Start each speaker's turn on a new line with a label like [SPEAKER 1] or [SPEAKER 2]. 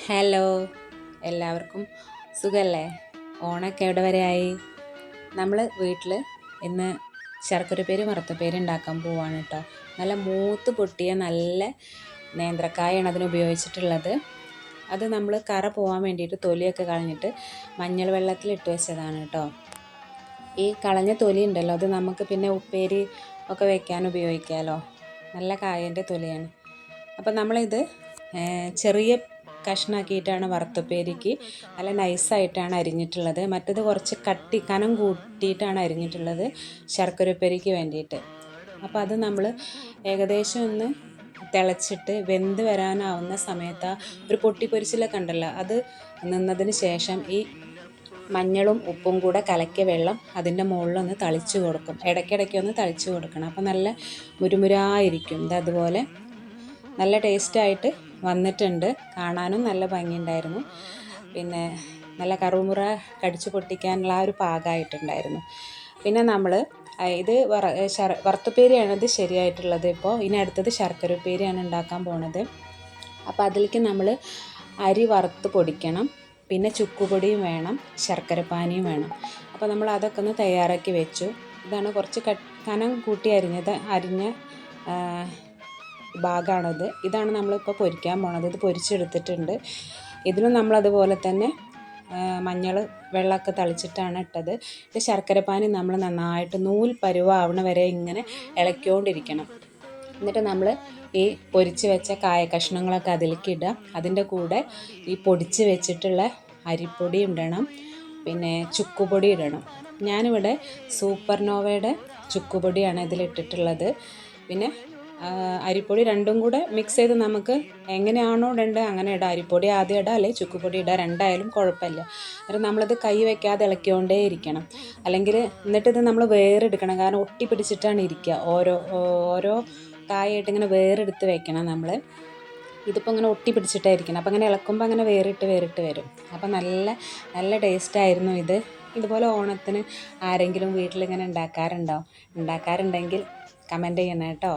[SPEAKER 1] Hello, എല്ലാവർക്കും സുഖമല്ലേ? ഓണമൊക്കെ എവിടെ വരെ ആയി? നമ്മൾ വീട്ടിൽ ഇന്ന് ശർക്കരപ്പേരി വറുത്തപ്പേരി ഉണ്ടാക്കാൻ പോവാണ് കേട്ടോ. നല്ല മൂത്ത് പൊട്ടിയ നല്ല നേന്ത്രക്കായാണ് അതിന് ഉപയോഗിച്ചിട്ടുള്ളത്. അത് നമ്മൾ കറ പോകാൻ വേണ്ടിയിട്ട് തൊലിയൊക്കെ കളഞ്ഞിട്ട് മഞ്ഞൾ വെള്ളത്തിലിട്ട് വെച്ചതാണ് കേട്ടോ. ഈ കളഞ്ഞ തൊലി ഉണ്ടല്ലോ, അത് നമുക്ക് പിന്നെ ഉപ്പേരി ഒക്കെ വെക്കാൻ ഉപയോഗിക്കാമല്ലോ. നല്ല കായൻ്റെ തൊലിയാണ്. അപ്പം നമ്മളിത് ചെറിയ കഷ്ണാക്കിയിട്ടാണ് വറുത്തപ്പേരിക്ക് നല്ല നൈസായിട്ടാണ് അരിഞ്ഞിട്ടുള്ളത്. മറ്റത് കുറച്ച് കനം കൂട്ടിയിട്ടാണ് അരിഞ്ഞിട്ടുള്ളത് ശർക്കരപ്പേരിക്ക് വേണ്ടിയിട്ട്. അപ്പോൾ അത് നമ്മൾ ഏകദേശം ഒന്ന് തിളച്ചിട്ട് വെന്ത് വരാനാവുന്ന സമയത്ത് ഒരു പൊട്ടിപ്പൊരിച്ചിലൊക്കെ ഉണ്ടല്ലോ, അത് നിന്നതിന് ശേഷം ഈ മഞ്ഞളും ഉപ്പും കൂടെ കലക്കിയ വെള്ളം അതിൻ്റെ മുകളിലൊന്ന് തളിച്ച് കൊടുക്കും. ഇടയ്ക്കിടയ്ക്ക് ഒന്ന് തളിച്ച് കൊടുക്കണം. അപ്പോൾ നല്ല മുരുമുരായിരിക്കും. ഇതതുപോലെ നല്ല ടേസ്റ്റായിട്ട് വന്നിട്ടുണ്ട്. കാണാനും നല്ല ഭംഗിയുണ്ടായിരുന്നു. പിന്നെ നല്ല കറുമുറ കടിച്ചു പൊട്ടിക്കാനുള്ള ആ ഒരു പാകമായിട്ടുണ്ടായിരുന്നു. പിന്നെ നമ്മൾ ഇത് വറുത്തപ്പേരിയാണ് ഇത് ശരിയായിട്ടുള്ളത്. ഇപ്പോൾ ഇനി അടുത്തത് ശർക്കരപ്പേരിയാണ് ഉണ്ടാക്കാൻ പോണത്. അപ്പോൾ അതിലേക്ക് നമ്മൾ അരി വറുത്ത് പൊടിക്കണം. പിന്നെ ചുക്കുപൊടിയും വേണം, ശർക്കരപ്പാനിയും വേണം. അപ്പോൾ നമ്മൾ അതൊക്കെ ഒന്ന് തയ്യാറാക്കി വെച്ചു. ഇതാണ് കുറച്ച് കനം കൂട്ടി അരിഞ്ഞ ഭാഗമാണത്. ഇതാണ് നമ്മളിപ്പോൾ പൊരിക്കാൻ പോണത്. ഇത് പൊരിച്ചെടുത്തിട്ടുണ്ട്. ഇതിലും നമ്മളതുപോലെ തന്നെ മഞ്ഞൾ വെള്ളമൊക്കെ തളിച്ചിട്ടാണ് ഇട്ടത്. ഇത് ശർക്കരപ്പാനി നമ്മൾ നന്നായിട്ട് നൂൽ പരുവാവണ വരെ ഇങ്ങനെ ഇളക്കിക്കൊണ്ടിരിക്കണം. എന്നിട്ട് നമ്മൾ ഈ പൊരിച്ച് വെച്ച കായ കഷ്ണങ്ങളൊക്കെ അതിലേക്ക് ഇടുക. അതിൻ്റെ കൂടെ ഈ പൊടിച്ച് വെച്ചിട്ടുള്ള അരിപ്പൊടി ഇടണം, പിന്നെ ചുക്കുപൊടി ഇടണം. ഞാനിവിടെ സൂപ്പർ നോവയുടെ ചുക്കുപൊടിയാണ് ഇതിലിട്ടിട്ടുള്ളത്. പിന്നെ അരിപ്പൊടി രണ്ടും കൂടെ മിക്സ് ചെയ്ത് നമുക്ക് എങ്ങനെയാണോ ഇടേണ്ടത് അങ്ങനെ ഇടാം. അരിപ്പൊടി ആദ്യം ഇടാം, അല്ലെങ്കിൽ ചുക്കുപൊടി ഇടാം. രണ്ടായാലും കുഴപ്പമില്ല. എന്നിട്ട് നമ്മളത് കൈ വയ്ക്കാതെ ഇളക്കിക്കൊണ്ടേ ഇരിക്കണം. അല്ലെങ്കിൽ എന്നിട്ടിത് നമ്മൾ വേറെടുക്കണം, കാരണം ഒട്ടി പിടിച്ചിട്ടാണ് ഇരിക്കുക. ഓരോ കായായിട്ട് ഇങ്ങനെ വേറെടുത്ത് വെക്കണം നമ്മൾ. ഇതിപ്പോൾ ഇങ്ങനെ ഒട്ടി പിടിച്ചിട്ടായിരിക്കണം. അപ്പോൾ അങ്ങനെ ഇളക്കുമ്പോൾ അങ്ങനെ വേറിട്ട് വരും. അപ്പോൾ നല്ല ടേസ്റ്റായിരുന്നു ഇത്. ഇതുപോലെ ഓണത്തിന് ആരെങ്കിലും വീട്ടിലിങ്ങനെ ഉണ്ടാക്കാറുണ്ടെങ്കിൽ കമൻറ്റ് ചെയ്യണം കേട്ടോ.